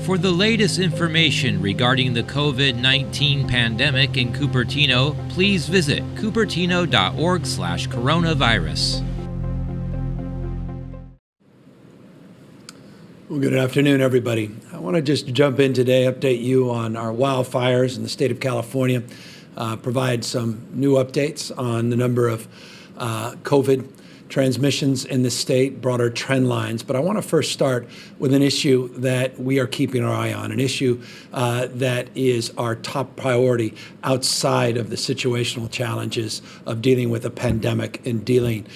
For the latest information regarding the COVID-19 pandemic in Cupertino, please visit cupertino.org/coronavirus. Well, good afternoon, everybody. I want to just jump in today, update you on our wildfires in the state of California, provide some new updates on the number of COVID transmissions in the state, broader trend lines. But I want to first start with an issue that we are keeping our eye on, an issue that is our top priority outside of the situational challenges of dealing with a pandemic and dealing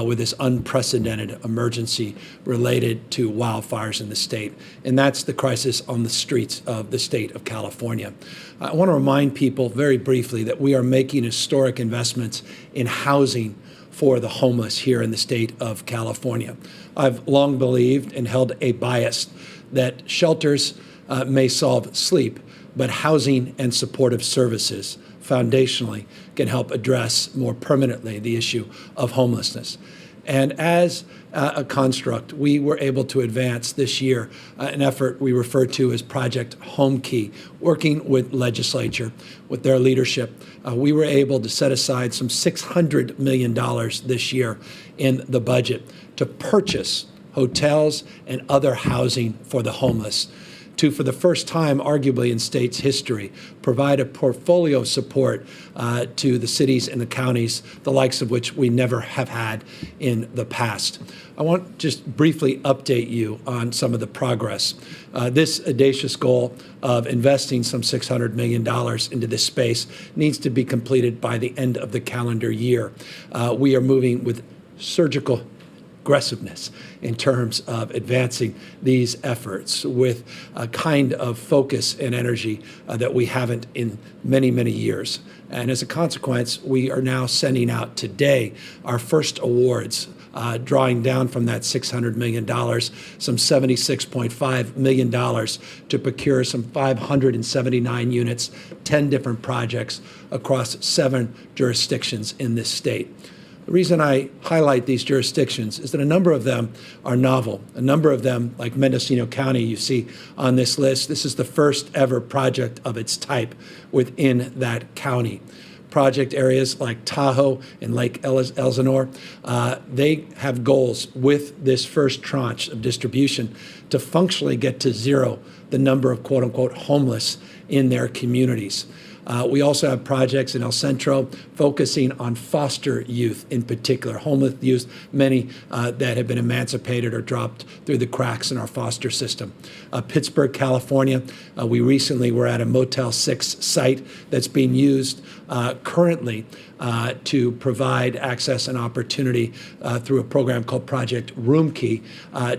with this unprecedented emergency related to wildfires in the state. And that's the crisis on the streets of the state of California. I want to remind people very briefly that we are making historic investments in housing for the homeless here in the state of California. I've long believed and held a bias that shelters may solve sleep, but housing and supportive services foundationally can help address more permanently the issue of homelessness. And as a construct, we were able to advance this year an effort we refer to as Project Home Key, working with legislature, with their leadership. We were able to set aside some $600 million this year in the budget to purchase hotels and other housing for the homeless, to, for the first time, arguably in state's history, provide a portfolio of support to the cities and the counties, the likes of which we never have had in the past. I want to just briefly update you on some of the progress. This audacious goal of investing some $600 million into this space needs to be completed by the end of the calendar year. We are moving with surgical aggressiveness in terms of advancing these efforts with a kind of focus and energy that we haven't in many, many years. And as a consequence, we are now sending out today our first awards, drawing down from that $600 million, some $76.5 million to procure some 579 units, 10 different projects across 7 jurisdictions in this state. The reason I highlight these jurisdictions is that a number of them are novel. A number of them, like Mendocino County, you see on this list, this is the first ever project of its type within that county. Project areas like Tahoe and Lake Elsinore, they have goals with this first tranche of distribution to functionally get to zero the number of quote unquote homeless in their communities. We also have projects in El Centro focusing on foster youth in particular, homeless youth, many that have been emancipated or dropped through the cracks in our foster system. Pittsburgh, California, we recently were at a Motel 6 site that's being used currently to provide access and opportunity through a program called Project Room Key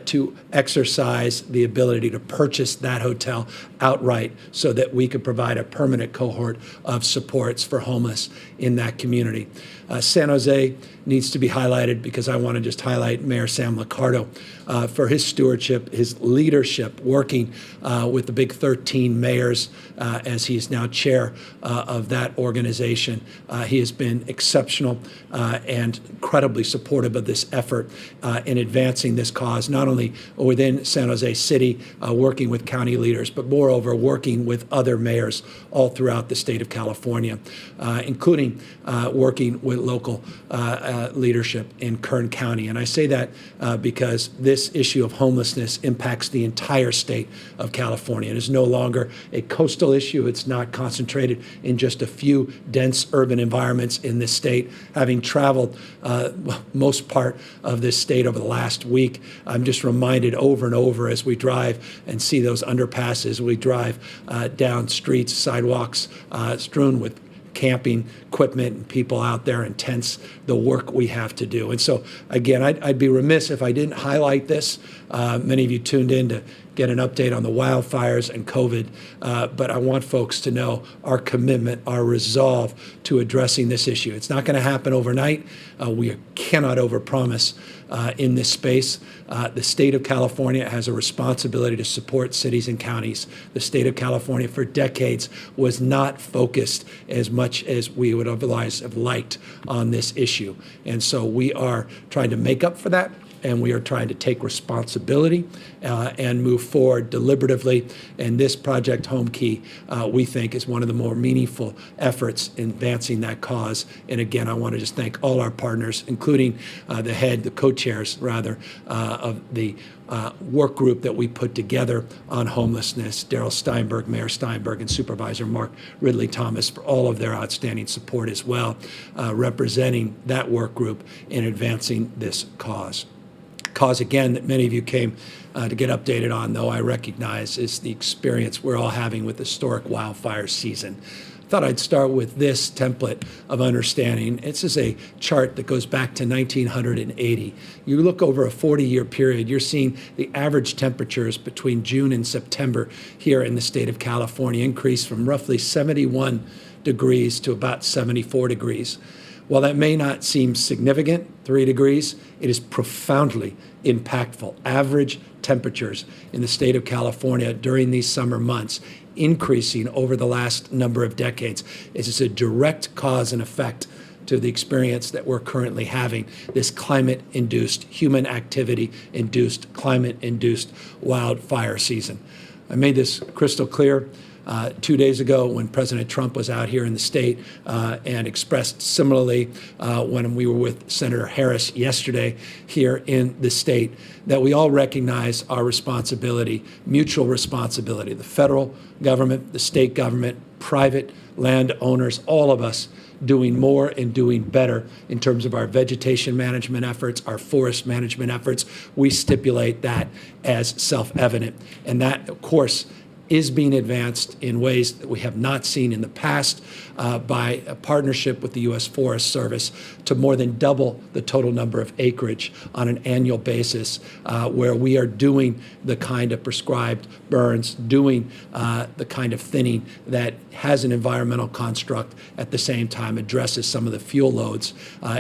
to exercise the ability to purchase that hotel outright so that we could provide a permanent cohort of supports for homeless in that community. San Jose needs to be highlighted because I want to just highlight Mayor Sam Liccardo for his stewardship, his leadership, working with the big 13 mayors as he is now chair of that organization. He has been exceptional and incredibly supportive of this effort in advancing this cause, not only within San Jose City, working with county leaders, but moreover, working with other mayors all throughout the state of California, including working with local leadership in Kern County. And I say that because this issue of homelessness impacts the entire state of California. It is no longer a coastal issue. It's not concentrated in just a few dense urban environments in this state. Having traveled most part of this state over the last week, I'm just reminded over and over as we drive and see those underpasses, we drive down streets, sidewalks strewn with camping equipment and people out there in tents, the work we have to do. And so, again, I'd be remiss if I didn't highlight this. Many of you tuned in to get an update on the wildfires and COVID, but I want folks to know our commitment, our resolve to addressing this issue. It's not going to happen overnight. We cannot overpromise in this space. The state of California has a responsibility to support cities and counties. The state of California for decades was not focused as much as we would otherwise have liked on this issue. And so we are trying to make up for that and we are trying to take responsibility and move forward deliberatively. And this Project Home Key, we think, is one of the more meaningful efforts in advancing that cause. And again, I want to just thank all our partners, including the co-chairs, rather, of the work group that we put together on homelessness, Darrell Steinberg, Mayor Steinberg, and Supervisor Mark Ridley Thomas, for all of their outstanding support as well, representing that work group in advancing this cause. Cause, again, that many of you came to get updated on, though I recognize is the experience we're all having with the historic wildfire season. I thought I'd start with this template of understanding. This is a chart that goes back to 1980. You look over a 40-year period, you're seeing the average temperatures between June and September here in the state of California increase from roughly 71 degrees to about 74 degrees. While that may not seem significant, 3 degrees, it is profoundly impactful. Average temperatures in the state of California during these summer months increasing over the last number of decades is a direct cause and effect to the experience that we're currently having, this climate-induced, human activity-induced, climate-induced wildfire season. I made this crystal clear 2 days ago when President Trump was out here in the state and expressed similarly when we were with Senator Harris yesterday here in the state, that we all recognize our responsibility, mutual responsibility, the federal government, the state government, private landowners, all of us doing more and doing better in terms of our vegetation management efforts, our forest management efforts. We stipulate that as self-evident. And that, of course, is being advanced in ways that we have not seen in the past by a partnership with the U.S. Forest Service to more than double the total number of acreage on an annual basis, where we are doing the kind of prescribed burns, doing the kind of thinning that has an environmental construct, at the same time addresses some of the fuel loads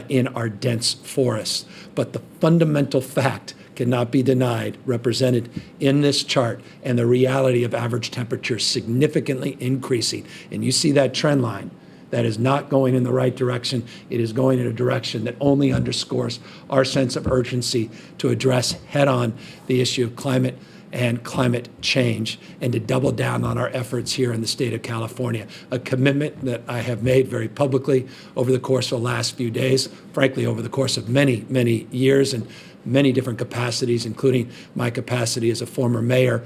in our dense forests. But the fundamental fact cannot be denied, represented in this chart, and the reality of average temperatures significantly increasing. And you see that trend line. That is not going in the right direction. It is going in a direction that only underscores our sense of urgency to address head-on the issue of climate and climate change, and to double down on our efforts here in the state of California, a commitment that I have made very publicly over the course of the last few days, frankly, over the course of many, many years, and many different capacities, including my capacity as a former mayor,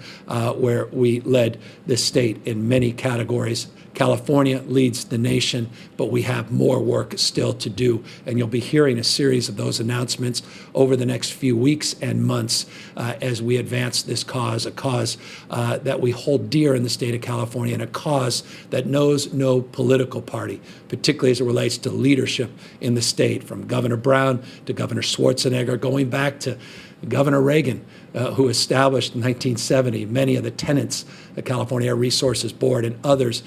where we led the state in many categories. California leads the nation, but we have more work still to do. And you'll be hearing a series of those announcements over the next few weeks and months as we advance this cause, a cause that we hold dear in the state of California, and a cause that knows no political party, particularly as it relates to leadership in the state, from Governor Brown to Governor Schwarzenegger, going back to Governor Reagan, who established in 1970 many of the tenets, the California Air Resources Board and others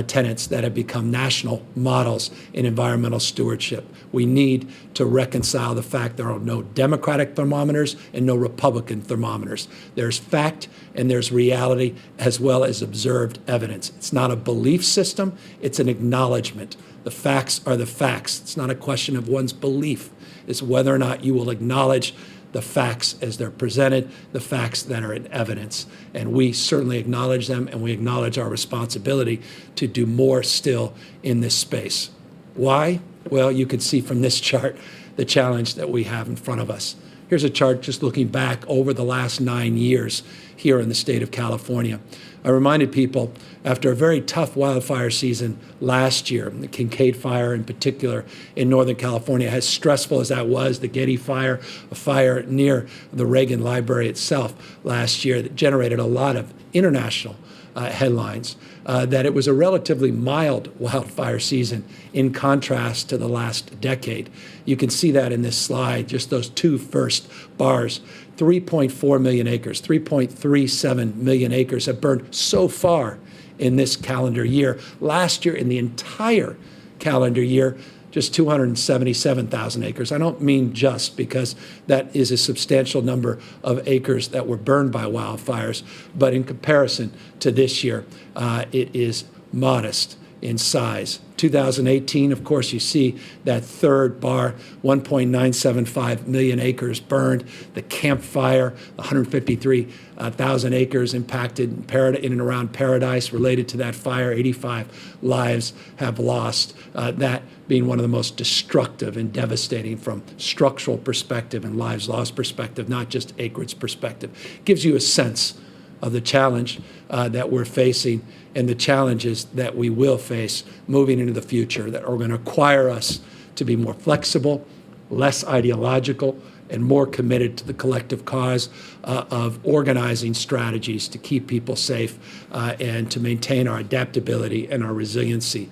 tenets that have become national models in environmental stewardship. We need to reconcile the fact there are no Democratic thermometers and no Republican thermometers. There's fact and there's reality, as well as observed evidence. It's not a belief system, it's an acknowledgement. The facts are the facts. It's not a question of one's belief. It's whether or not you will acknowledge the facts as they're presented, the facts that are in evidence. And we certainly acknowledge them, and we acknowledge our responsibility to do more still in this space. Why? Well, you can see from this chart the challenge that we have in front of us. Here's a chart just looking back over the last 9 years here in the state of California. I reminded people, after a very tough wildfire season last year, the Kincaid fire in particular in Northern California, as stressful as that was, the Getty fire, a fire near the Reagan Library itself last year that generated a lot of international headlines, that it was a relatively mild wildfire season in contrast to the last decade. You can see that in this slide, just those two first bars. 3.4 million acres, 3.37 million acres have burned so far in this calendar year. Last year, in the entire calendar year, just 277,000 acres. I don't mean just, because that is a substantial number of acres that were burned by wildfires, but in comparison to this year, it is modest. in size. 2018, of course, you see that third bar, 1.975 million acres burned. The Camp Fire, 153,000 acres impacted in and around Paradise related to that fire. 85 lives have lost. That being one of the most destructive and devastating from structural perspective and lives lost perspective, not just acreage perspective. Gives you a sense of the challenge that we're facing and the challenges that we will face moving into the future that are going to require us to be more flexible, less ideological, and more committed to the collective cause of organizing strategies to keep people safe and to maintain our adaptability and our resiliency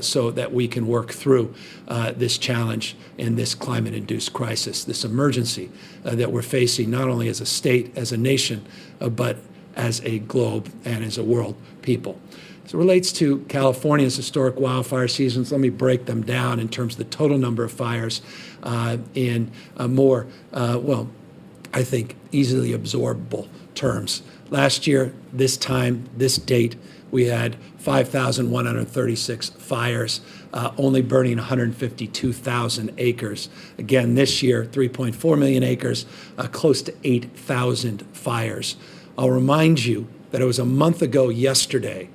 so that we can work through this challenge and this climate-induced crisis, this emergency that we're facing not only as a state, as a nation, but as a globe and as a world people. As it relates to California's historic wildfire seasons, let me break them down in terms of the total number of fires in more, I think, easily absorbable terms. Last year, this time, this date, we had 5,136 fires, only burning 152,000 acres. Again, this year, 3.4 million acres, close to 8,000 fires. I'll remind you that it was a month ago yesterday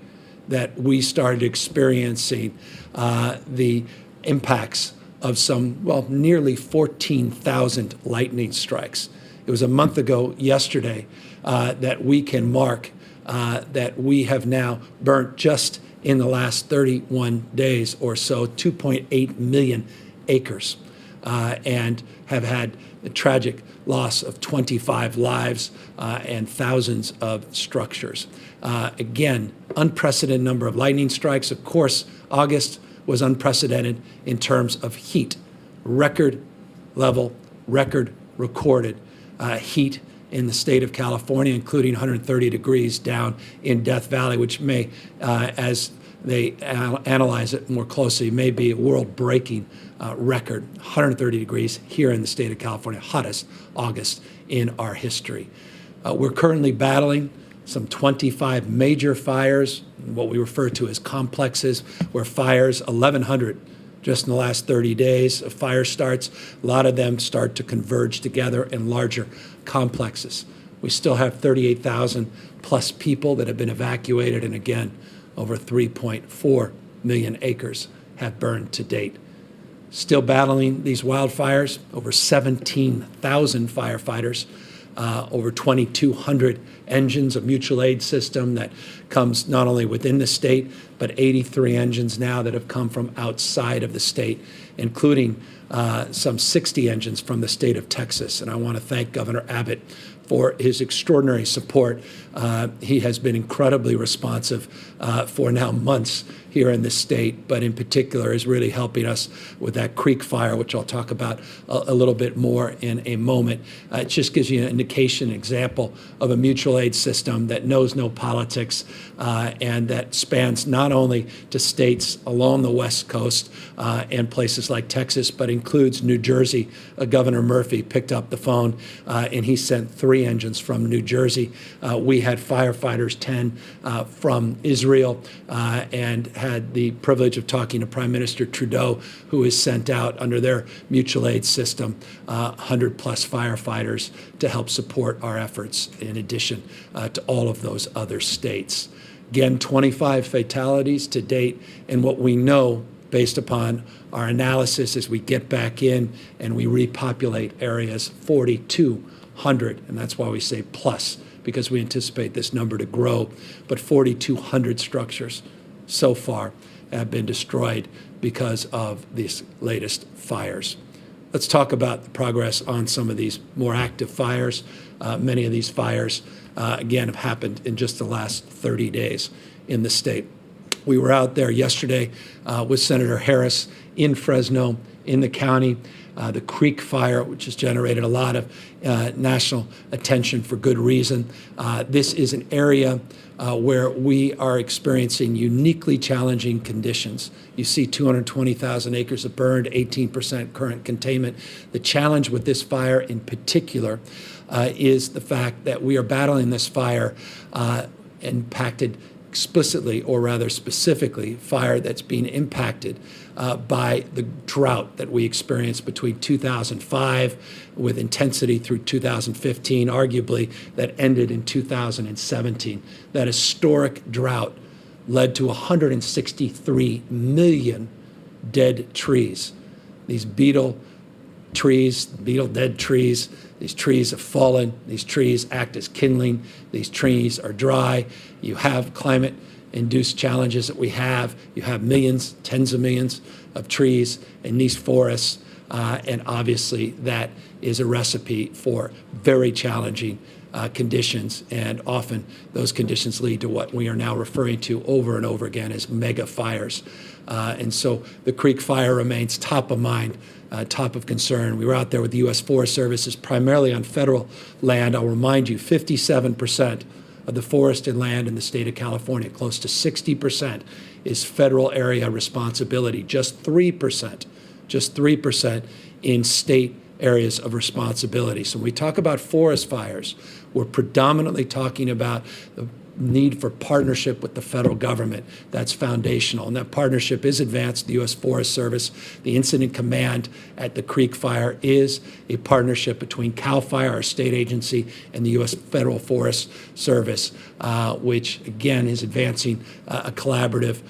that we started experiencing the impacts of some, nearly 14,000 lightning strikes. It was a month ago yesterday that we can mark that we have now burnt just in the last 31 days or so 2.8 million acres and have had the tragic loss of 25 lives and thousands of structures. Again, unprecedented number of lightning strikes. Of course, August was unprecedented in terms of heat. Record level, record recorded heat in the state of California, including 130 degrees down in Death Valley, which may, as they analyze it more closely, may be a world-breaking record, 130 degrees here in the state of California, hottest August in our history. We're currently battling some 25 major fires, what we refer to as complexes, where fires, 1,100 just in the last 30 days of fire starts. A lot of them start to converge together in larger complexes. We still have 38,000 plus people that have been evacuated, and again, over 3.4 million acres have burned to date. Still battling these wildfires, over 17,000 firefighters, over 2,200 engines, a mutual aid system that comes not only within the state, but 83 engines now that have come from outside of the state, including some 60 engines from the state of Texas. And I want to thank Governor Abbott for his extraordinary support. He has been incredibly responsive for now months here in the state, but in particular is really helping us with that creek fire, which I'll talk about a little bit more in a moment. It just gives you an indication, an example of a mutual aid system that knows no politics and that spans not only to states along the West Coast and places like Texas, but includes New Jersey. Governor Murphy picked up the phone and he sent 3 engines from New Jersey. We had firefighters, 10 from Israel, and had the privilege of talking to Prime Minister Trudeau, who has sent out under their mutual aid system 100 plus firefighters to help support our efforts in addition to all of those other states. Again, 25 fatalities to date, and what we know based upon our analysis as we get back in and we repopulate areas, 4,200, and that's why we say plus, because we anticipate this number to grow, but 4,200 structures so far have been destroyed because of these latest fires. Let's talk about the progress on some of these more active fires. Many of these fires, again, have happened in just the last 30 days in the state. We were out there yesterday with Senator Harris in Fresno, in the county. The Creek Fire, which has generated a lot of national attention for good reason. This is an area where we are experiencing uniquely challenging conditions. You see 220,000 acres of burned, 18% current containment. The challenge with this fire in particular is the fact that we are battling this fire impacted explicitly, or rather specifically, fire that's being impacted by the drought that we experienced between 2005 with intensity through 2015, arguably that ended in 2017. That historic drought led to 163 million dead trees. These beetle dead trees, these trees have fallen, these trees act as kindling, these trees are dry. You have climate-induced challenges that we have. You have millions, tens of millions of trees in these forests, and obviously that is a recipe for very challenging conditions, and often those conditions lead to what we are now referring to over and over again as mega fires. And so the creek fire remains top of mind, top of concern. We were out there with the U.S. Forest Service, primarily on federal land. I'll remind you, 57% of the forested land in the state of California, close to 60%, is federal area responsibility. Just 3% in state areas of responsibility. So when we talk about forest fires, we're predominantly talking about the need for partnership with the federal government. That's foundational, and that partnership is advanced. The U.S. Forest Service, the incident command at the Creek Fire is a partnership between CAL FIRE, our state agency, and the U.S. Federal Forest Service, which again is advancing a collaborative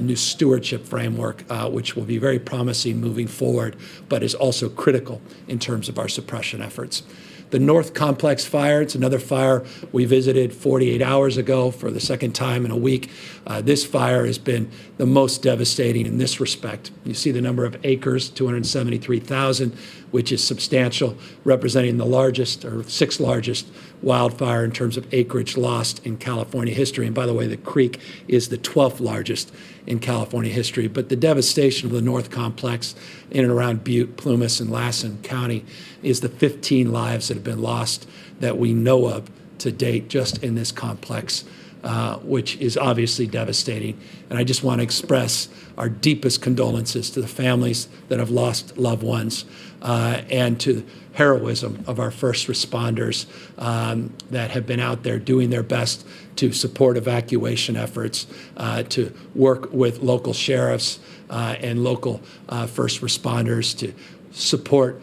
new stewardship framework, which will be very promising moving forward, but is also critical in terms of our suppression efforts. The North Complex fire, it's another fire we visited 48 hours ago for the second time in a week. This fire has been the most devastating in this respect. You see the number of acres, 273,000, which is substantial, representing the largest or sixth largest wildfire in terms of acreage lost in California history. And by the way, the creek is the 12th largest in California history. But the devastation of the North Complex in and around Butte, Plumas, and Lassen County is the 15 lives that have been lost that we know of to date just in this complex, which is obviously devastating. And I just want to express our deepest condolences to the families that have lost loved ones, and to the heroism of our first responders that have been out there doing their best to support evacuation efforts, to work with local sheriffs and local first responders to support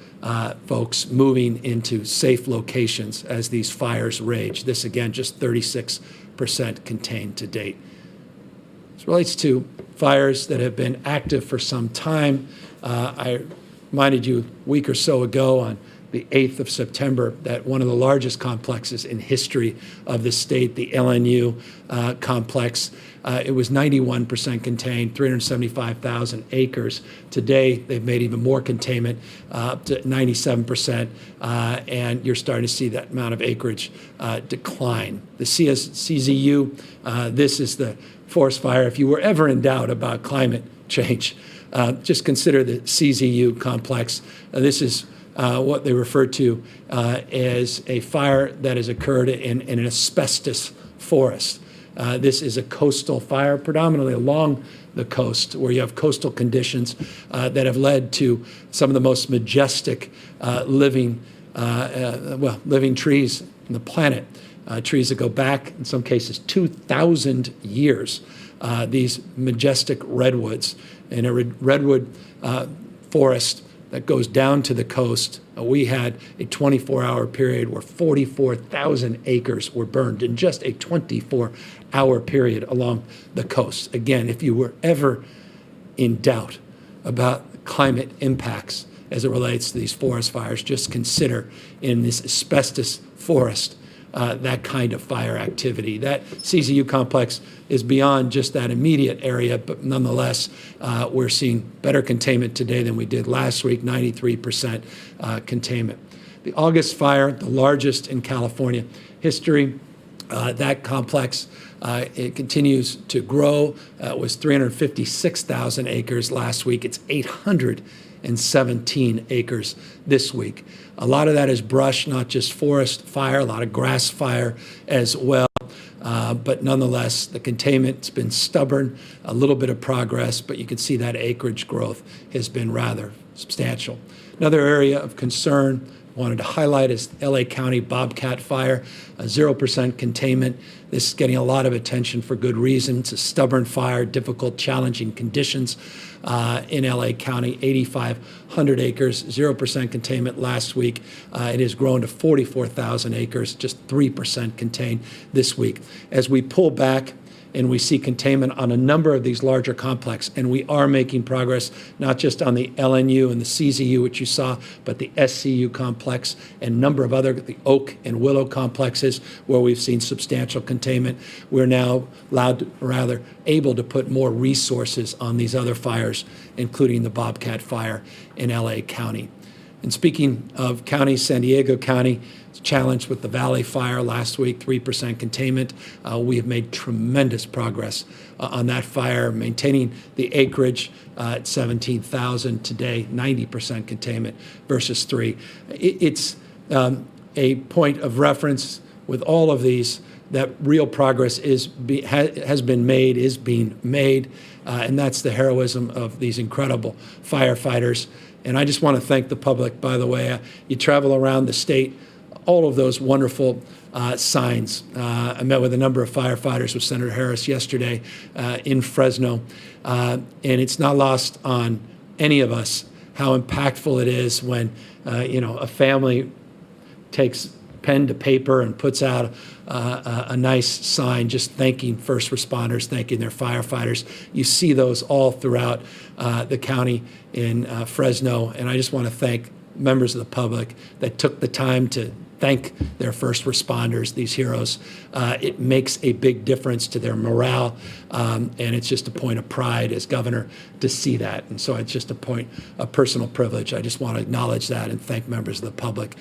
folks moving into safe locations as these fires rage. This, again, just 36% contained to date. As it relates to fires that have been active for some time, I reminded you a week or so ago on the 8th of September that one of the largest complexes in history of the state, the LNU complex, it was 91% contained, 375,000 acres. Today, they've made even more containment, up to 97%, and you're starting to see that amount of acreage decline. The CZU, this is the forest fire. If you were ever in doubt about climate change, just consider the CZU complex. This is what they refer to as a fire that has occurred in an asbestos forest. This is a coastal fire, predominantly along the coast, where you have coastal conditions that have led to some of the most majestic living trees on the planet. Trees that go back, in some cases, 2,000 years. These majestic redwoods. In a redwood forest that goes down to the coast, we had a 24-hour period where 44,000 acres were burned in just a 24-hour period along the coast. Again, if you were ever in doubt about climate impacts as it relates to these forest fires, just consider in this asbestos forest that kind of fire activity. That CZU complex is beyond just that immediate area, but nonetheless, we're seeing better containment today than we did last week, 93% containment. The August fire, the largest in California history, that complex, it continues to grow. It was 356,000 acres last week. It's 817 acres this week. A lot of that is brush, not just forest fire, a lot of grass fire as well. But nonetheless, the containment's been stubborn, a little bit of progress, but you can see that acreage growth has been rather substantial. Another area of concern I wanted to highlight is LA County bobcat fire, 0% containment. This is getting a lot of attention for good reason. It's a stubborn fire, difficult, challenging conditions in LA County, 8,500 acres, 0% containment last week. It has grown to 44,000 acres, just 3% contained this week. As we pull back and we see containment on a number of these larger complexes, and we are making progress, not just on the LNU and the CZU, which you saw, but the SCU complex and a number of other, the Oak and Willow complexes, where we've seen substantial containment. We're now able to put more resources on these other fires, including the Bobcat fire in LA County. And speaking of counties, San Diego County was challenged with the Valley Fire last week, 3% containment. We have made tremendous progress on that fire, maintaining the acreage at 17,000 today, 90% containment versus 3. It's a point of reference with all of these that real progress has been made, is being made, and that's the heroism of these incredible firefighters. And I just want to thank the public, by the way. You travel around the state, all of those wonderful signs. I met with a number of firefighters with Senator Harris yesterday in Fresno, and it's not lost on any of us how impactful it is when a family takes pen to paper and puts out a nice sign just thanking first responders, thanking their firefighters. You see those all throughout the county in Fresno, and I just want to thank members of the public that took the time to thank their first responders, these heroes. It makes a big difference to their morale, and it's just a point of pride as governor to see that. And so it's just a point of personal privilege. I just want to acknowledge that and thank members of the public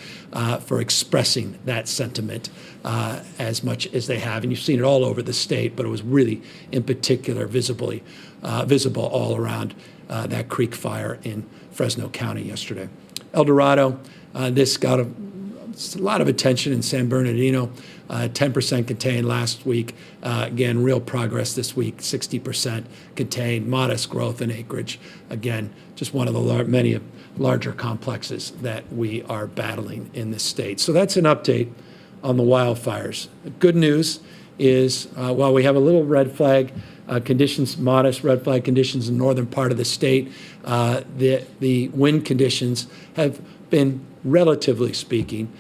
for expressing that sentiment as much as they have. And you've seen it all over the state, but it was really, in particular, visible all around that creek fire in Fresno County yesterday. El Dorado, this got a lot of attention in San Bernardino, 10% contained last week. Again, real progress this week, 60% contained, modest growth in acreage. Again, just one of the many larger complexes that we are battling in this state. So that's an update on the wildfires. The good news is while we have a little red flag conditions, modest red flag conditions in the northern part of the state, the wind conditions have been, relatively speaking,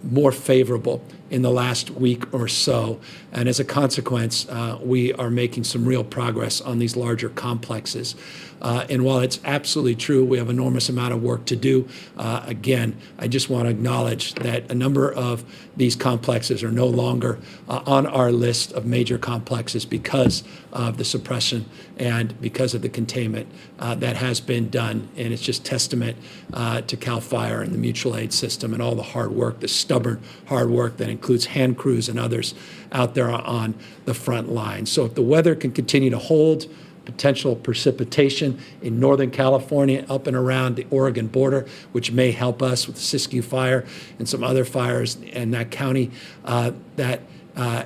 more favorable in the last week or so. And as a consequence, we are making some real progress on these larger complexes. And while it's absolutely true we have an enormous amount of work to do, again, I just want to acknowledge that a number of these complexes are no longer on our list of major complexes because of the suppression and because of the containment that has been done. And it's just testament to CAL FIRE and the mutual aid system and all the hard work, the stubborn hard work that includes hand crews and others out there on the front line. So if the weather can continue to hold, potential precipitation in Northern California up and around the Oregon border, which may help us with the Siskiyou fire and some other fires in that county, that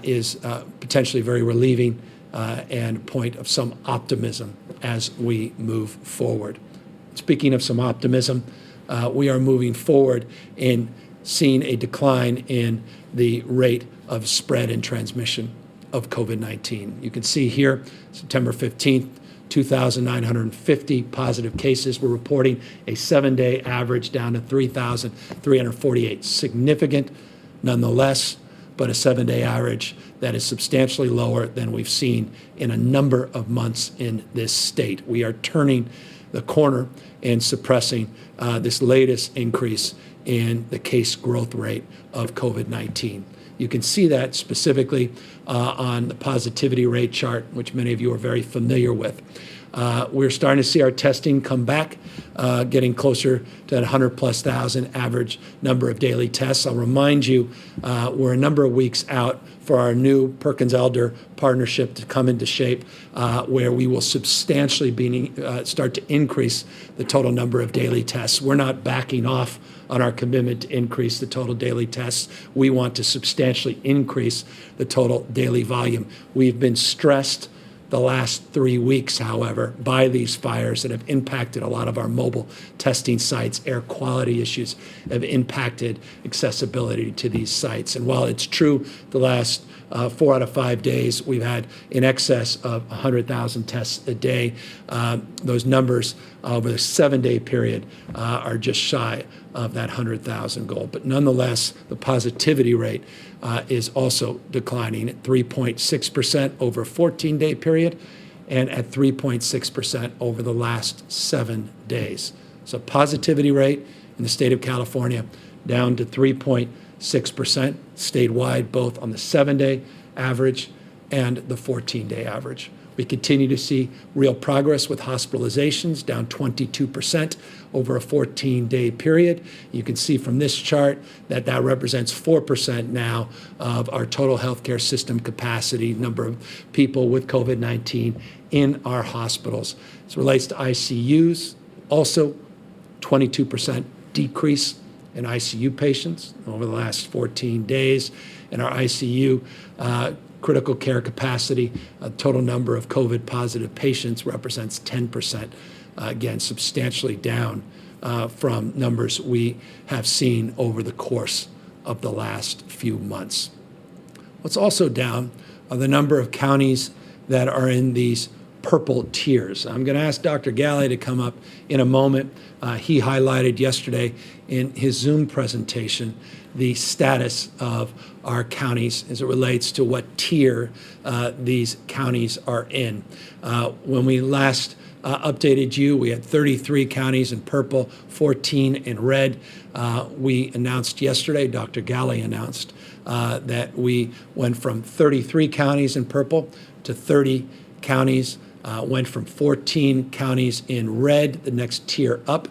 is potentially very relieving and a point of some optimism as we move forward. Speaking of some optimism, we are moving forward in seeing a decline in the rate of spread and transmission of COVID-19. You can see here, September 15th, 2,950 positive cases. We're reporting a 7-day average down to 3,348. Significant nonetheless, but a 7-day average that is substantially lower than we've seen in a number of months in this state. We are turning the corner and suppressing this latest increase in the case growth rate of COVID-19. You can see that specifically on the positivity rate chart, which many of you are very familiar with. We're starting to see our testing come back, getting closer to that 100+ thousand average number of daily tests. I'll remind you, we're a number of weeks out for our new Perkins-Elder partnership to come into shape, where we will substantially start to increase the total number of daily tests. We're not backing off on our commitment to increase the total daily tests. We want to substantially increase the total daily volume. We've been stressed the last 3 weeks, however, by these fires that have impacted a lot of our mobile testing sites. Air quality issues have impacted accessibility to these sites. And while it's true the last 4 out of 5 days, we've had in excess of 100,000 tests a day. Those numbers over the 7-day period are just shy of that 100,000 goal. But nonetheless, the positivity rate is also declining at 3.6% over a 14-day period and at 3.6% over the last 7 days. So positivity rate in the state of California down to 3.6% statewide, both on the 7-day average and the 14-day average. We continue to see real progress with hospitalizations, down 22% over a 14-day period. You can see from this chart that that represents 4% now of our total healthcare system capacity, number of people with COVID-19 in our hospitals. As it relates to ICUs, also 22% decrease in ICU patients over the last 14 days. In our ICU critical care capacity, total number of COVID positive patients represents 10%, again, substantially down from numbers we have seen over the course of the last few months. What's also down are the number of counties that are in these purple tiers. I'm going to ask Dr. Galley to come up in a moment. He highlighted yesterday in his Zoom presentation the status of our counties as it relates to what tier these counties are in. When we last updated you, we had 33 counties in purple, 14 in red. We announced yesterday, Dr. Galley announced, that we went from 33 counties in purple to 30 counties, went from 14 counties in red, the next tier up,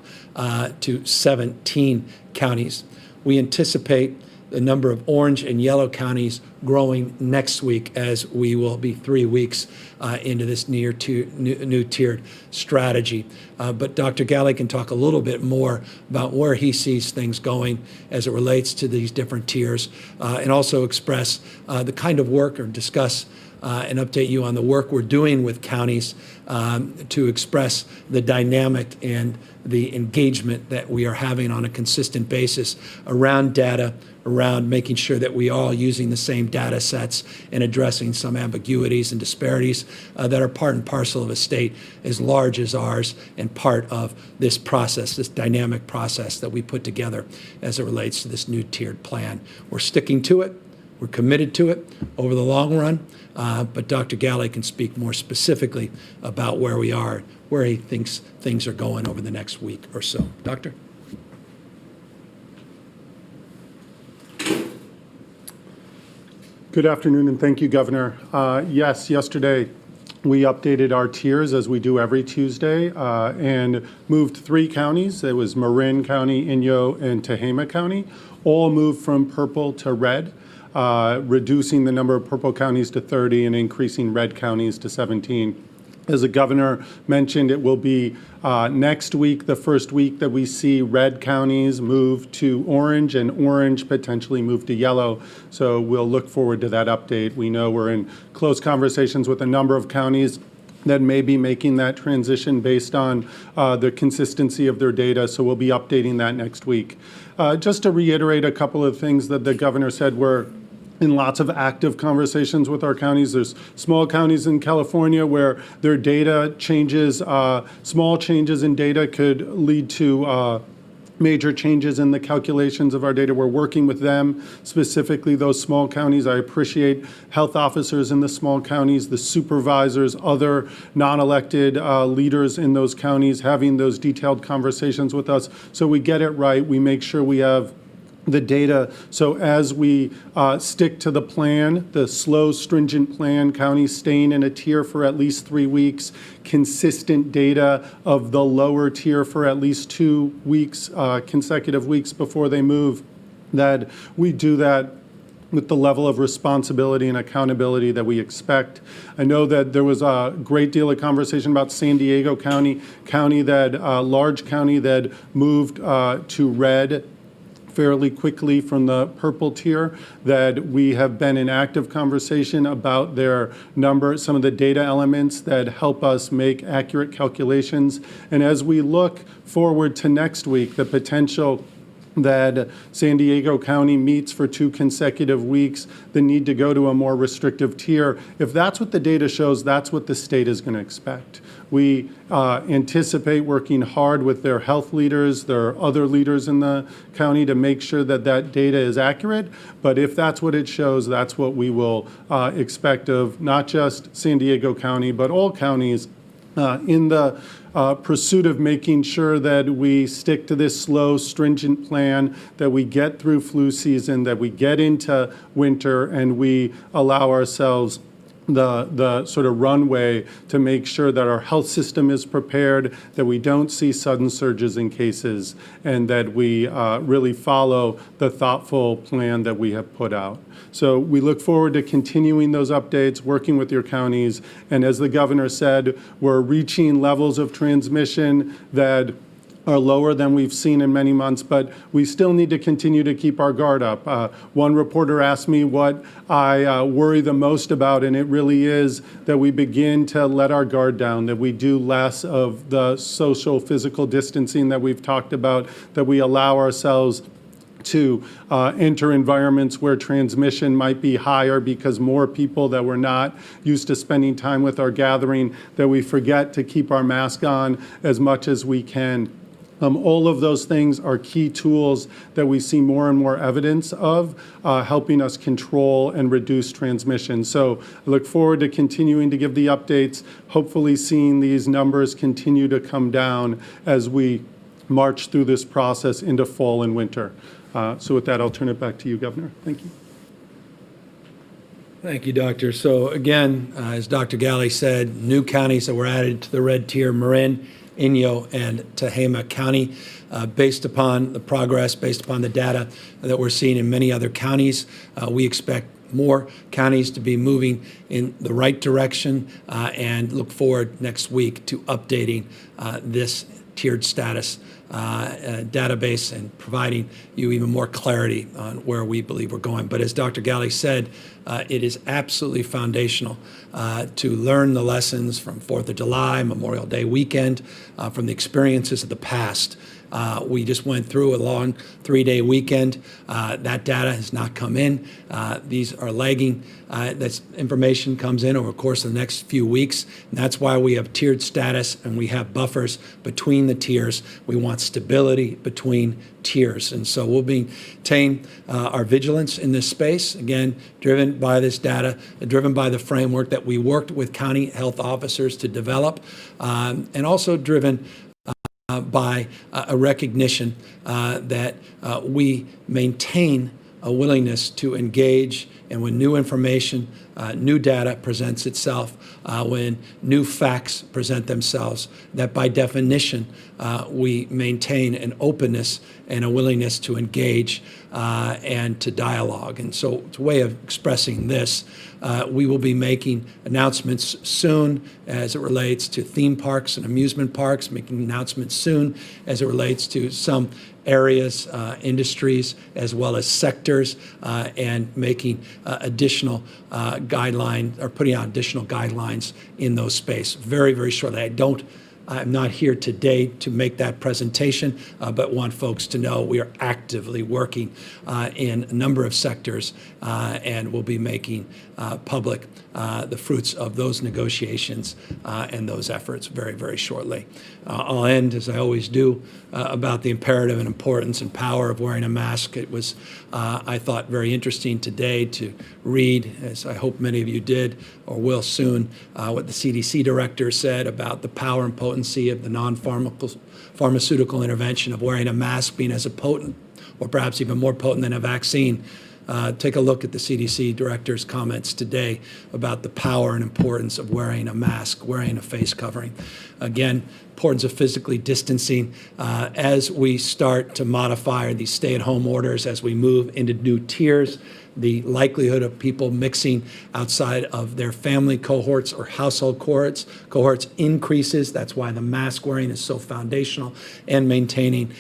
to 17 counties. We anticipate the number of orange and yellow counties growing next week as we will be 3 weeks into this new tiered strategy. But Dr. Galley can talk a little bit more about where he sees things going as it relates to these different tiers, and also express the kind of work or discuss and update you on the work we're doing with counties to express the dynamic and the engagement that we are having on a consistent basis around data, around making sure that we are all using the same data sets and addressing some ambiguities and disparities that are part and parcel of a state as large as ours and part of this process, this dynamic process that we put together as it relates to this new tiered plan. We're sticking to it. We're committed to it over the long run, but Dr. Galley can speak more specifically about where we are, where he thinks things are going over the next week or so. Doctor? Good afternoon, and thank you, Governor. Yes, yesterday we updated our tiers as we do every Tuesday and moved 3 counties. It was Marin County, Inyo, and Tehama County. All moved from purple to red, reducing the number of purple counties to 30 and increasing red counties to 17. As the governor mentioned, it will be next week, the first week that we see red counties move to orange and orange potentially move to yellow. So we'll look forward to that update. We know we're in close conversations with a number of counties that may be making that transition based on the consistency of their data. So we'll be updating that next week. Just to reiterate a couple of things that the governor said, we're in lots of active conversations with our counties. There's small counties in California where their data changes, small changes in data could lead to major changes in the calculations of our data. We're working with them, specifically those small counties. I appreciate health officers in the small counties, the supervisors, other non-elected leaders in those counties having those detailed conversations with us so we get it right. We make sure we have the data. So as we stick to the plan, the slow, stringent plan, counties staying in a tier for at least 3 weeks, consistent data of the lower tier for at least 2 weeks, consecutive weeks before they move, that we do that with the level of responsibility and accountability that we expect. I know that there was a great deal of conversation about San Diego County, large county that moved to red fairly quickly from the purple tier, that we have been in active conversation about their number, some of the data elements that help us make accurate calculations. And as we look forward to next week, the potential that San Diego County meets for 2 consecutive weeks, the need to go to a more restrictive tier. If that's what the data shows, that's what the state is going to expect. We anticipate working hard with their health leaders, their other leaders in the county to make sure that that data is accurate. But if that's what it shows, that's what we will expect of not just San Diego County, but all counties in the pursuit of making sure that we stick to this slow, stringent plan, that we get through flu season, that we get into winter, and we allow ourselves the sort of runway to make sure that our health system is prepared, that we don't see sudden surges in cases, and that we really follow the thoughtful plan that we have put out. So we look forward to continuing those updates, working with your counties, and as the governor said, we're reaching levels of transmission that are lower than we've seen in many months, but we still need to continue to keep our guard up. One reporter asked me what I worry the most about, and it really is that we begin to let our guard down, that we do less of the social, physical distancing that we've talked about, that we allow ourselves to enter environments where transmission might be higher because more people that we're not used to spending time with are gathering, that we forget to keep our mask on as much as we can. All of those things are key tools that we see more and more evidence of helping us control and reduce transmission. So I look forward to continuing to give the updates, hopefully seeing these numbers continue to come down as we march through this process into fall and winter. So with that, I'll turn it back to you, Governor. Thank you. Thank you, Doctor. So again, as Dr. Galley said, new counties that were added to the red tier: Marin, Inyo, and Tehama County. Based upon the progress, based upon the data that we're seeing in many other counties, we expect more counties to be moving in the right direction, and look forward next week to updating this tiered status database and providing you even more clarity on where we believe we're going. But as Dr. Galley said, it is absolutely foundational to learn the lessons from 4th of July, Memorial Day weekend, from the experiences of the past. We just went through a long 3-day weekend. That data has not come in. These are lagging. That information comes in over the course of the next few weeks. And that's why we have tiered status and we have buffers between the tiers. We want stability between tiers. And so we'll maintain our vigilance in this space, again, driven by this data, driven by the framework that we worked with county health officers to develop, and also driven by a recognition that we maintain a willingness to engage, and when new information, new data presents itself, when new facts present themselves, that by definition we maintain an openness and a willingness to engage and to dialogue. And so it's a way of expressing this. We will be making announcements soon as it relates to theme parks and amusement parks, making announcements soon as it relates to some areas, industries, as well as sectors, and making additional guidelines, or putting out additional guidelines in those space very, very shortly. I'm not here today to make that presentation, but want folks to know we are actively working in a number of sectors, and we'll be making public the fruits of those negotiations and those efforts very, very shortly. I'll end, as I always do, about the imperative and importance and power of wearing a mask. It was, I thought, very interesting today to read, as I hope many of you did or will soon, what the CDC director said about the power and potency of the non-pharmaceutical intervention of wearing a mask being as potent, or perhaps even more potent than a vaccine. Take a look at the CDC director's comments today about the power and importance of wearing a mask, wearing a face covering. Again, importance of physically distancing as we start to modify these stay-at-home orders, as we move into new tiers. the likelihood of people mixing outside of their family cohorts or household cohorts increases. That's why the mask wearing is so foundational, and maintaining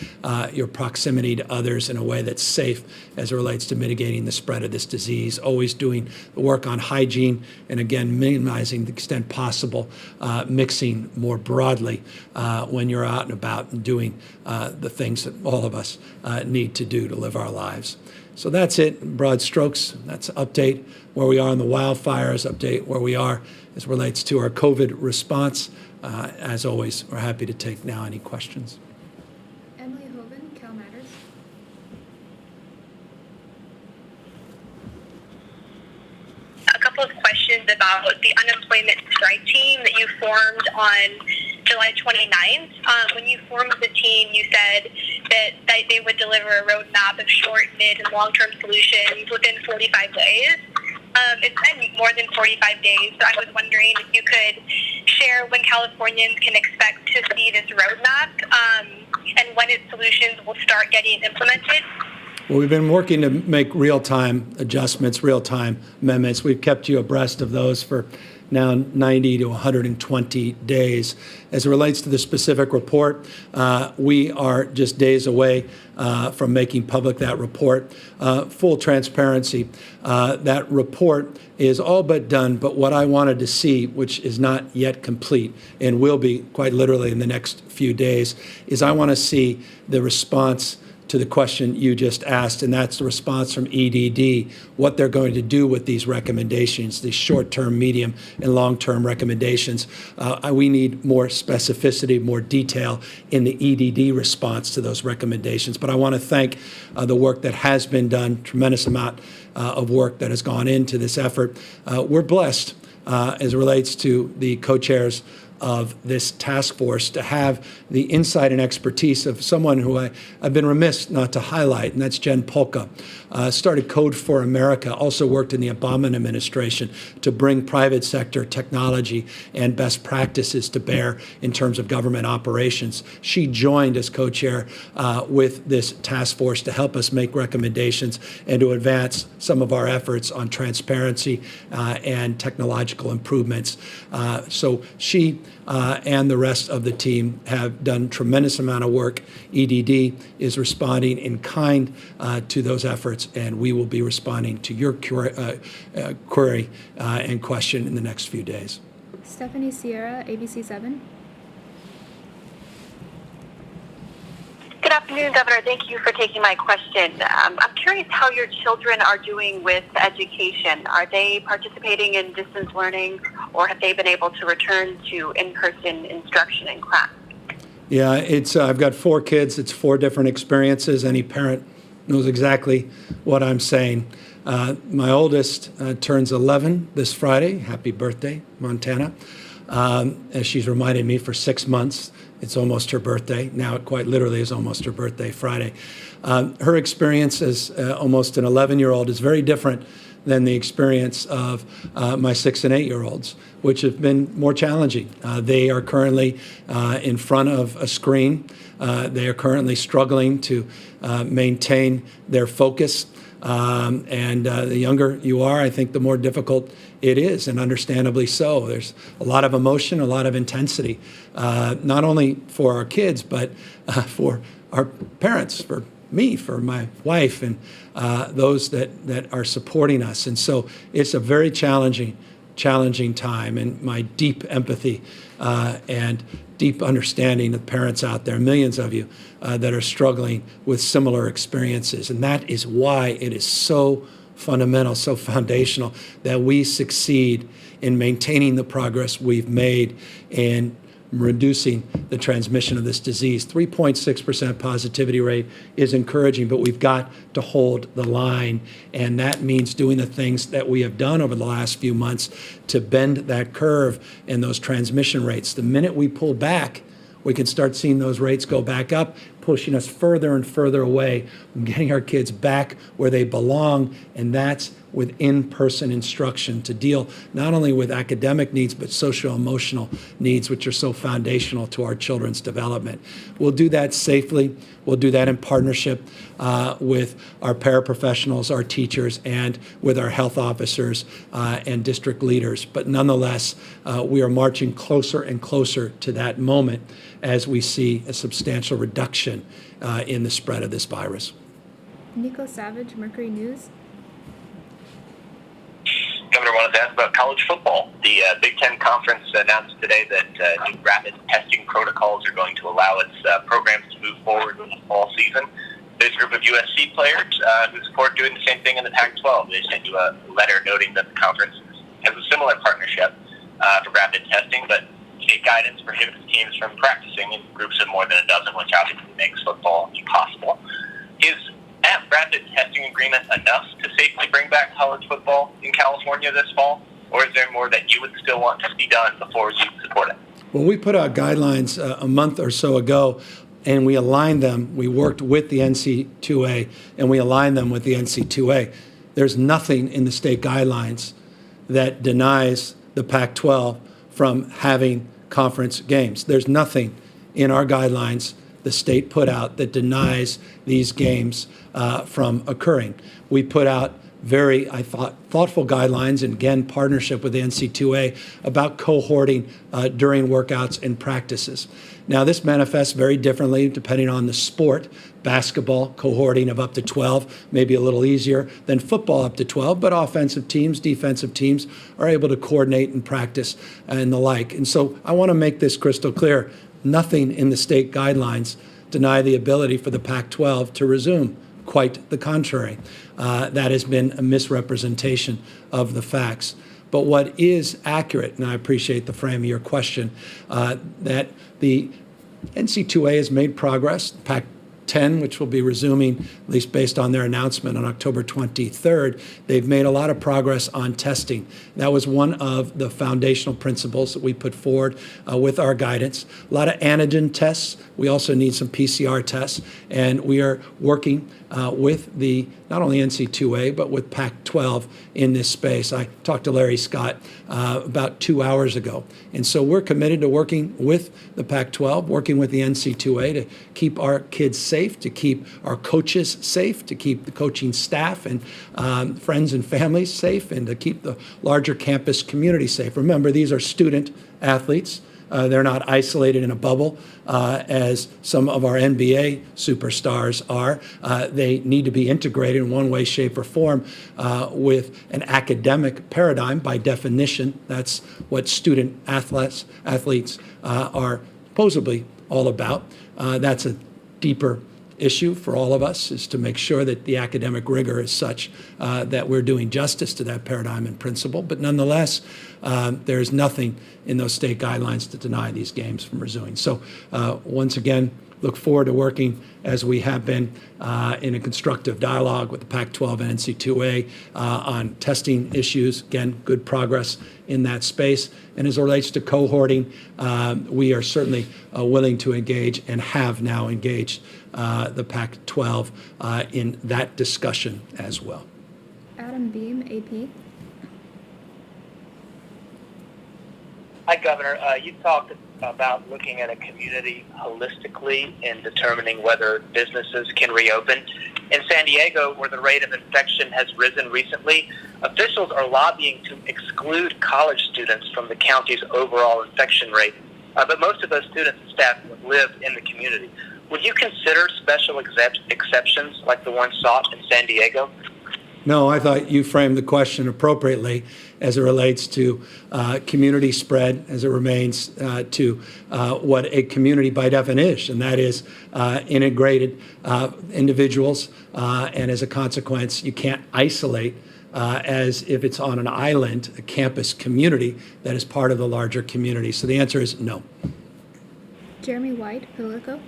your proximity to others in a way that's safe as it relates to mitigating the spread of this disease. Always doing the work on hygiene, and again, minimizing the extent possible mixing more broadly when you're out and about and doing the things that all of us need to do to live our lives. So that's it, in broad strokes. That's an update where we are on the wildfires, update where we are as it relates to our COVID response. As always, we're happy to take now any questions. Emily Hoven, Cal Matters. A couple of questions about the unemployment strike team that you formed on July 29th. When you formed the team, you said that they would deliver a roadmap of short, mid, and long-term solutions within 45 days. It's been more than 45 days, so I was wondering if you could share when Californians can expect to see this roadmap and when its solutions will start getting implemented. Well, we've been working to make real-time adjustments, real-time amendments. We've kept you abreast of those for now 90 to 120 days. As it relates to the specific report, we are just days away from making public that report. Full transparency, that report is all but done, but what I wanted to see, which is not yet complete and will be quite literally in the next few days, is I want to see the response to the question you just asked, and that's the response from EDD, what they're going to do with these recommendations, these short-term, medium, and long-term recommendations. We need more specificity, more detail in the EDD response to those recommendations. But I want to thank the work that has been done, tremendous amount of work that has gone into this effort. We're blessed as it relates to the co-chairs of this task force to have the insight and expertise of someone who I've been remiss not to highlight, and that's Jen Polka. Started Code for America, also worked in the Obama administration to bring private sector technology and best practices to bear in terms of government operations. She joined as co-chair with this task force to help us make recommendations and to advance some of our efforts on transparency and technological improvements. So she and the rest of the team have done tremendous amount of work. EDD is responding in kind to those efforts, and we will be responding to your query and question in the next few days. Stephanie Sierra, ABC 7. Good afternoon, Governor. Thank you for taking my question. I'm curious how your children are doing with education. Are they participating in distance learning, or have they been able to return to in-person instruction in class? Yeah, it's I've got 4 kids. It's 4 different experiences. Any parent knows exactly what I'm saying. My oldest turns 11 this Friday. Happy birthday, Montana. As she's reminded me for 6 months, it's almost her birthday. Now it quite literally is almost her birthday Friday. Her experience as almost an 11-year-old is very different than the experience of my 6 and 8-year-olds, which have been more challenging. They are currently in front of a screen. They are currently struggling to maintain their focus. And the younger you are, I think the more difficult it is, and understandably so. There's a lot of emotion, a lot of intensity, not only for our kids, but for our parents, for me, for my wife, and those that are supporting us. And so it's a very challenging time, and my deep empathy and deep understanding of parents out there, millions of you that are struggling with similar experiences. And that is why it is so fundamental, so foundational that we succeed in maintaining the progress we've made in reducing the transmission of this disease. 3.6% positivity rate is encouraging, but we've got to hold the line, and that means doing the things that we have done over the last few months to bend that curve and those transmission rates. The minute we pull back, we can start seeing those rates go back up, pushing us further and further away from getting our kids back where they belong, and that's with in-person instruction to deal not only with academic needs, but socio-emotional needs, which are so foundational to our children's development. We'll do that safely. We'll do that in partnership with our paraprofessionals, our teachers, and with our health officers and district leaders. But nonetheless, we are marching closer and closer to that moment as we see a substantial reduction in the spread of this virus. Nico Savage, Mercury News. Governor, wanted to ask about college football. The Big Ten Conference announced today that new rapid testing protocols are going to allow its programs to move forward in the fall season. There's a group of USC players who support doing the same thing in the Pac-12. They sent you a letter noting that the conference has a similar partnership for rapid testing, but state guidance prohibits teams from practicing in groups of more than a dozen, which obviously makes football impossible. Is that rapid testing agreement enough to safely bring back college football in California this fall, or is there more that you would still want to be done before you support it? Well, we put out guidelines a month or so ago, and we aligned them. We worked with the NC2A, and we aligned them with the NC2A. There's nothing in the state guidelines that denies the Pac-12 from having conference games. There's nothing in our guidelines the state put out that denies these games from occurring. We put out very, I thought, thoughtful guidelines, and again, partnership with the NC2A about cohorting during workouts and practices. Now, this manifests very differently depending on the sport. Basketball, cohorting of up to 12, maybe a little easier than football up to 12, but offensive teams, defensive teams are able to coordinate and practice and the like. And so I want to make this crystal clear. Nothing in the state guidelines deny the ability for the Pac-12 to resume. Quite the contrary. That has been a misrepresentation of the facts. But what is accurate, and I appreciate the frame of your question, that the NC2A has made progress. Pac-10, which will be resuming, at least based on their announcement on October 23rd, they've made a lot of progress on testing. That was one of the foundational principles that we put forward with our guidance. A lot of antigen tests. We also need some PCR tests, and we are working with the not only NC2A but with Pac-12 in this space. I talked to Larry Scott about 2 hours ago, and so we're committed to working with the Pac-12, working with the NC2A to keep our kids safe, to keep our coaches safe, to keep the coaching staff and friends and families safe, and to keep the larger campus community safe. Remember, these are student athletes. They're not isolated in a bubble as some of our NBA superstars are. They need to be integrated in one way, shape, or form with an academic paradigm. By definition, that's what student athletes are supposedly all about. That's a deeper issue for all of us, is to make sure that the academic rigor is such that we're doing justice to that paradigm and principle. But nonetheless, there is nothing in those state guidelines to deny these games from resuming. So once again, look forward to working as we have been in a constructive dialogue with the Pac-12 and NC2A on testing issues. Again, good progress in that space. And as it relates to cohorting, we are certainly willing to engage and have now engaged the Pac-12 in that discussion as well. Adam Beam, AP. Hi, Governor. You talked about looking at a community holistically in determining whether businesses can reopen. In San Diego, where the rate of infection has risen recently, officials are lobbying to exclude college students from the county's overall infection rate. But most of those students and staff live in the community. Would you consider special exceptions like the one sought in San Diego? No, I thought you framed the question appropriately as it relates to community spread, as it remains to what a community by definition, and that is integrated individuals, and as a consequence, you can't isolate as if it's on an island, a campus community that is part of the larger community. So the answer is no. Jeremy White, Politico.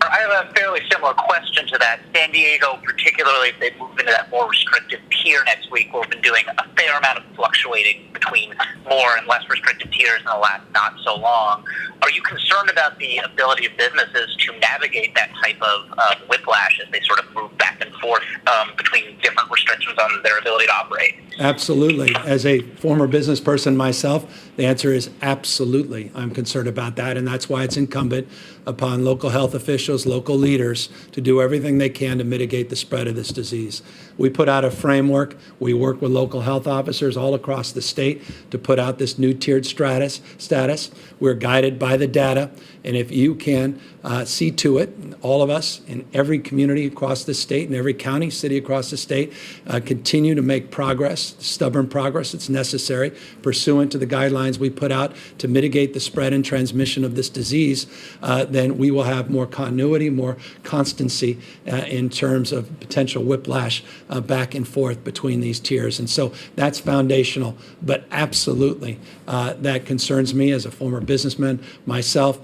I have a fairly similar question to that. San Diego, particularly if they move into that more restrictive tier next week, we've been doing a fair amount of fluctuating between more and less restrictive tiers in the last not so long. Are you concerned about the ability of businesses to navigate that type of whiplash as they sort of move back and forth between different restrictions on their ability to operate? Absolutely. As a former business person myself, the answer is absolutely. I'm concerned about that, and that's why it's incumbent upon local health officials, local leaders, to do everything they can to mitigate the spread of this disease. We put out a framework. We work with local health officers all across the state to put out this new tiered status. We're guided by the data, and if you can see to it, all of us in every community across the state, in every county, city across the state, continue to make progress, stubborn progress that's necessary, pursuant to the guidelines we put out to mitigate the spread and transmission of this disease, then we will have more continuity, more constancy in terms of potential whiplash back and forth between these tiers. And so that's foundational, but absolutely that concerns me as a former businessman myself,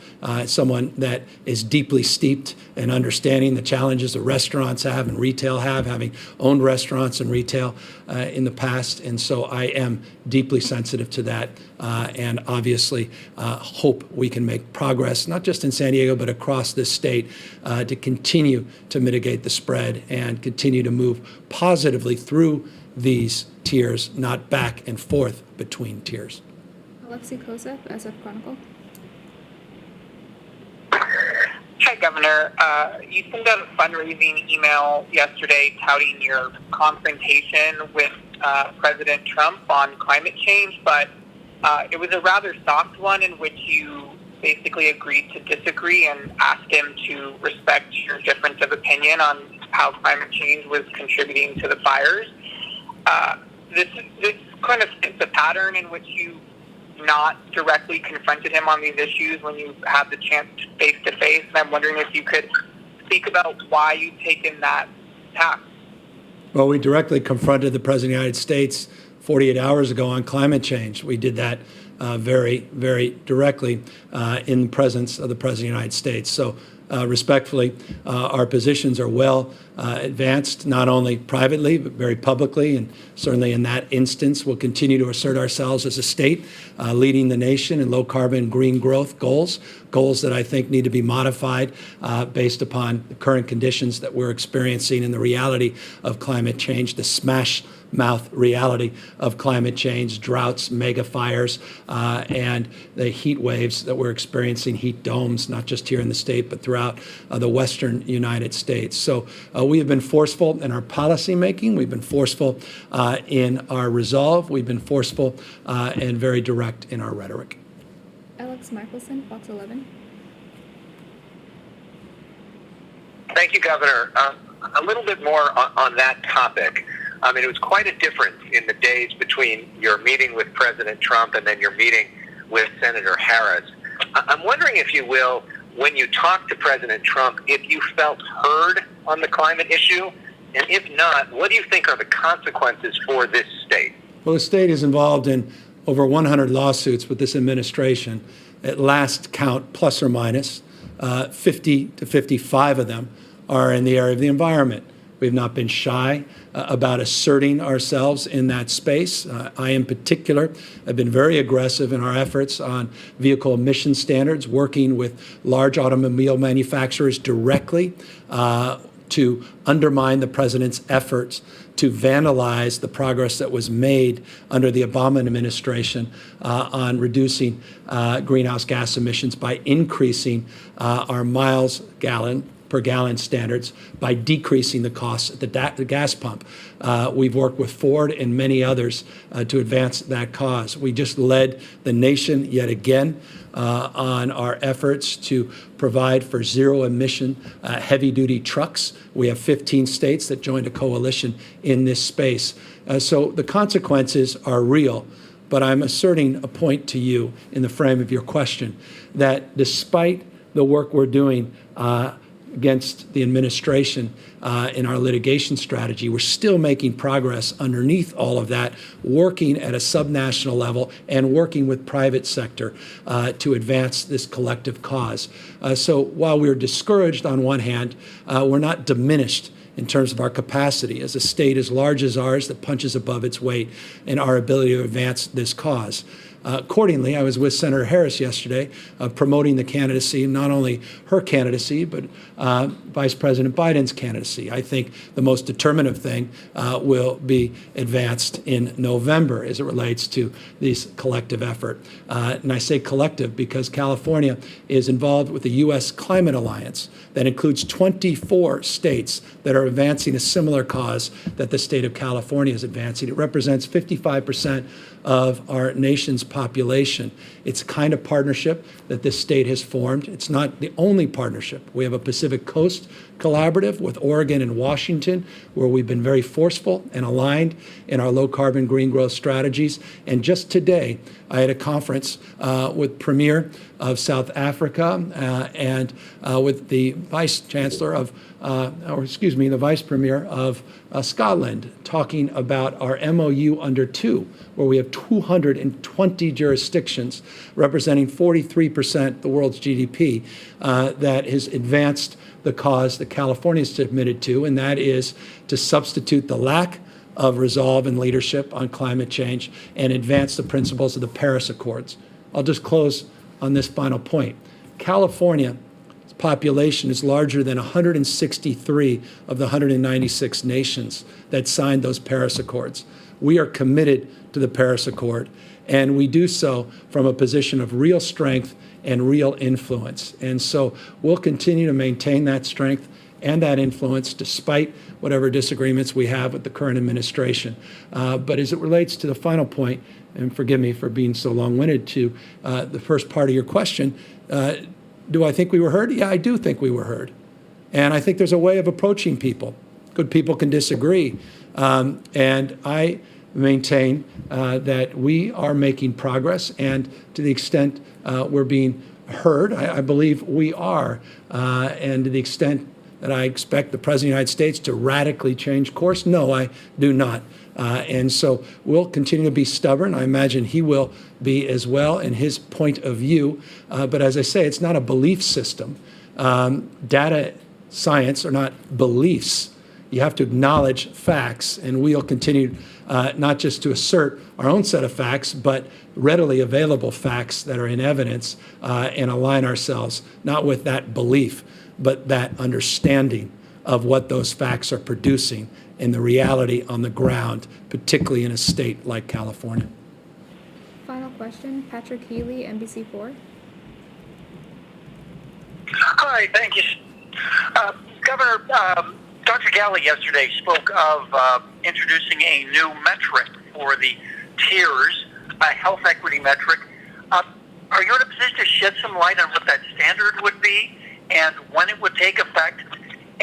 someone that is deeply steeped in understanding the challenges that restaurants have and retail have, having owned restaurants and retail in the past. And so I am deeply sensitive to that and obviously hope we can make progress, not just in San Diego, but across this state to continue to mitigate the spread and continue to move positively through these tiers, not back and forth between tiers. Alexi Kosef, SF Chronicle. Hi, Governor. You sent out a fundraising email yesterday touting your confrontation with President Trump on climate change, but it was a rather soft one in which you basically agreed to disagree and asked him to respect your difference of opinion on how climate change was contributing to the fires. This kind of fits a pattern in which you not directly confronted him on these issues when you had the chance face to face. And I'm wondering if you could speak about why you've taken that tack. Well, we directly confronted the President of the United States 48 hours ago on climate change. We did that very, very directly in the presence of the President of the United States. So respectfully, our positions are well advanced, not only privately, but very publicly. And certainly in that instance, we'll continue to assert ourselves as a state, leading the nation in low carbon green growth goals that I think need to be modified based upon the current conditions that we're experiencing and the reality of climate change, the smash mouth reality of climate change, droughts, mega fires, and the heat waves that we're experiencing, heat domes, not just here in the state, but throughout the western United States. So we have been forceful in our policy making. We've been forceful in our resolve. We've been forceful and very direct in our rhetoric. Alex Michelson, Fox 11. Thank you, Governor. A little bit more on that topic. I mean, it was quite a difference in the days between your meeting with President Trump and then your meeting with Senator Harris. I'm wondering, if you will, when you talked to President Trump, if you felt heard on the climate issue, and if not, what do you think are the consequences for this state? Well, the state is involved in over 100 lawsuits with this administration. At last count, plus or minus, 50 to 55 of them are in the area of the environment. We've not been shy about asserting ourselves in that space. I, in particular, have been very aggressive in our efforts on vehicle emission standards, working with large automobile manufacturers directly to undermine the president's efforts to vandalize the progress that was made under the Obama administration on reducing greenhouse gas emissions by increasing our miles per gallon standards by decreasing the costs at the gas pump. We've worked with Ford and many others to advance that cause. We just led the nation yet again on our efforts to provide for zero-emission heavy-duty trucks. We have 15 states that joined a coalition in this space. So the consequences are real, but I'm asserting a point to you in the frame of your question, that despite the work we're doing against the administration in our litigation strategy, we're still making progress underneath all of that, working at a subnational level and working with private sector to advance this collective cause. So while we're discouraged on one hand, we're not diminished in terms of our capacity as a state as large as ours that punches above its weight in our ability to advance this cause. accordingly, I was with Senator Harris yesterday promoting the candidacy, not only her candidacy, but Vice President Biden's candidacy. I think the most determinative thing will be advanced in November as it relates to this collective effort. And I say collective because California is involved with the U.S. Climate Alliance that includes 24 states that are advancing a similar cause that the state of California is advancing. It represents 55% of our nation's population. It's a kind of partnership that this state has formed. It's not the only partnership. We have a Pacific Coast collaborative with Oregon and Washington, where we've been very forceful and aligned in our low-carbon green growth strategies. And just today, I had a conference with Premier of South Africa and with the Vice Chancellor of, the Vice Premier of Scotland, talking about our MOU under 2, where we have 220 jurisdictions representing 43% of the world's GDP that has advanced the cause that California is submitted to, and that is to substitute the lack of resolve and leadership on climate change and advance the principles of the Paris Accords. I'll just close on this final point. California's population is larger than 163 of the 196 nations that signed those Paris Accords. We are committed to the Paris Accord, and we do so from a position of real strength and real influence. And so we'll continue to maintain that strength and that influence despite whatever disagreements we have with the current administration. But as it relates to the final point, and forgive me for being so long-winded to the first part of your question, do I think we were heard? Yeah, I do think we were heard. And I think there's a way of approaching people. Good people can disagree. And I maintain that we are making progress, and to the extent we're being heard, I believe we are. And to the extent that I expect the President of the United States to radically change course, no, I do not. And so we'll continue to be stubborn. I imagine he will be as well in his point of view. But as I say, it's not a belief system. Data science are not beliefs. You have to acknowledge facts, and we'll continue not just to assert our own set of facts, but readily available facts that are in evidence and align ourselves, not with that belief, but that understanding of what those facts are producing and the reality on the ground, particularly in a state like California. Final question, Patrick Healy, NBC4. Hi, thank you. Governor, Dr. Galley yesterday spoke of introducing a new metric for the tiers, a health equity metric. Are you in a position to shed some light on what that standard would be and when it would take effect?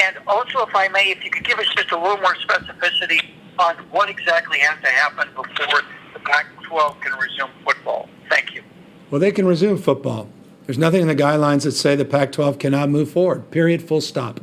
And also, if I may, if you could give us just a little more specificity on what exactly has to happen before the Pac-12 can resume football. Thank you. Well, they can resume football. There's nothing in the guidelines that say the Pac-12 cannot move forward, period, full stop.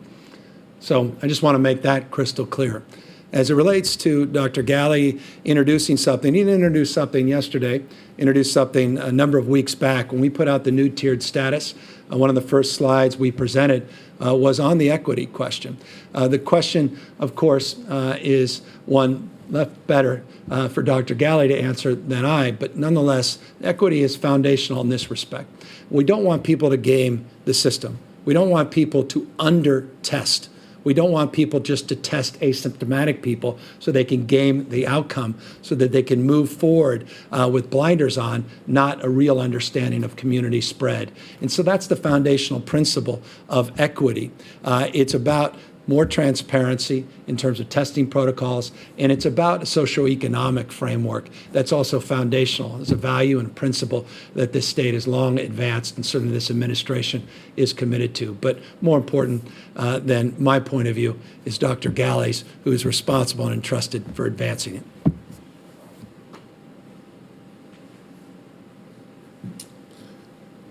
So I just want to make that crystal clear. As it relates to Dr. Galley introducing something, he didn't introduce something yesterday, introduced something a number of weeks back when we put out the new tiered status. One of the first slides we presented was on the equity question. The question, of course, is one left better for Dr. Galley to answer than I, but nonetheless, equity is foundational in this respect. We don't want people to game the system. We don't want people to under-test. We don't want people just to test asymptomatic people so they can game the outcome, so that they can move forward with blinders on, not a real understanding of community spread. And so that's the foundational principle of equity. It's about more transparency in terms of testing protocols, and it's about a socioeconomic framework that's also foundational as a value and a principle that this state has long advanced, and certainly this administration is committed to. But more important than my point of view is Dr. Galley's, who is responsible and entrusted for advancing it.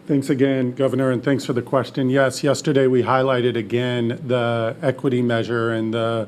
Thanks again, Governor, and thanks for the question. Yes, yesterday we highlighted again the equity measure and the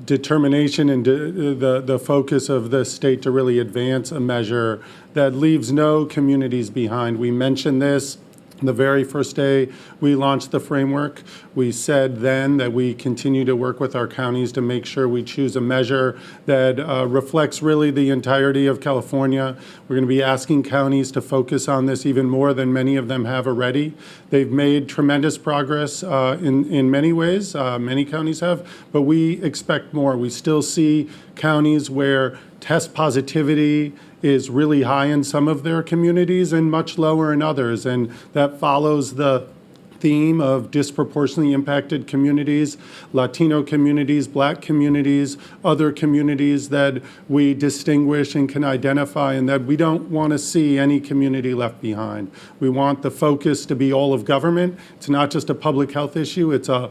determination and the focus of the state to really advance a measure that leaves no communities behind. We mentioned this The very first day we launched the framework, we said then that we continue to work with our counties to make sure we choose a measure that reflects really the entirety of California. We're going to be asking counties to focus on this even more than many of them have already. They've made tremendous progress in many ways, many counties have, but we expect more. We still see counties where test positivity is really high in some of their communities and much lower in others. And that follows the theme of disproportionately impacted communities, Latino communities, Black communities, other communities that we distinguish and can identify, and that we don't want to see any community left behind. We want the focus to be all of government. It's not just a public health issue, it's a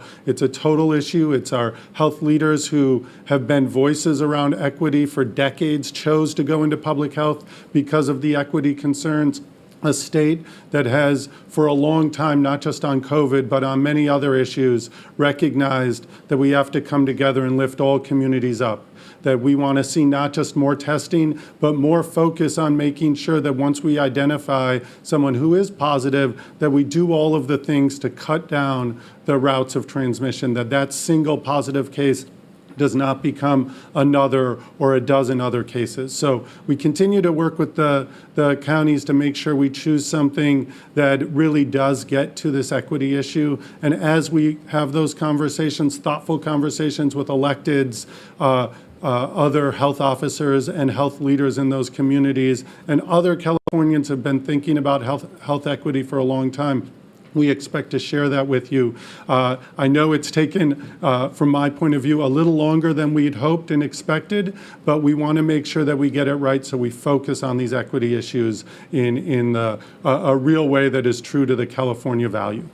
total issue. It's our health leaders who have been voices around equity for decades, chose to go into public health because of the equity concerns. A state that has, for a long time, not just on COVID, but on many other issues, recognized that we have to come together and lift all communities up. That we want to see not just more testing, but more focus on making sure that once we identify someone who is positive, that we do all of the things to cut down the routes of transmission, that single positive case does not become another or a dozen other cases. So we continue to work with the counties to make sure we choose something that really does get to this equity issue. And as we have those conversations, thoughtful conversations with electeds, other health officers and health leaders in those communities, and other Californians have been thinking about health equity for a long time. We expect to share that with you. I know it's taken, from my point of view, a little longer than we'd hoped and expected, but we want to make sure that we get it right so we focus on these equity issues in a real way that is true to the California value.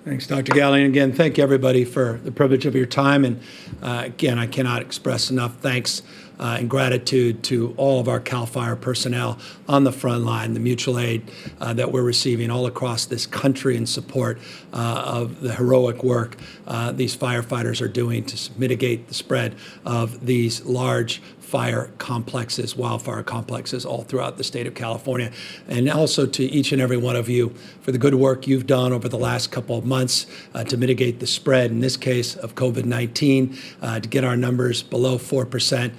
Thanks, Dr. Gallion. Again, thank you, everybody, for the privilege of your time. And again, I cannot express enough thanks and gratitude to all of our CAL FIRE personnel on the front line, the mutual aid that we're receiving all across this country in support of the heroic work these firefighters are doing to mitigate the spread of these large fire complexes, wildfire complexes all throughout the state of California. And also to each and every one of you for the good work you've done over the last couple of months to mitigate the spread, in this case, of COVID-19, to get our numbers below 4%,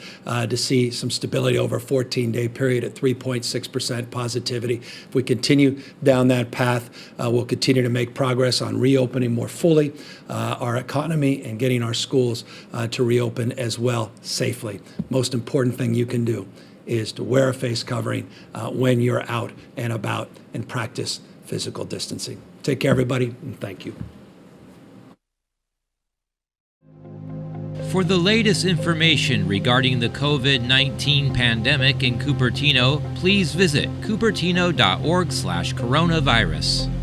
to see some stability over a 14-day period at 3.6% positivity. If we continue down that path, we'll continue to make progress on reopening more fully our economy and getting our schools to reopen as well safely. Most important thing you can do is to wear a face covering when you're out and about and practice physical distancing. Take care, everybody, and thank you. For the latest information regarding the COVID-19 pandemic in Cupertino, please visit cupertino.org/coronavirus.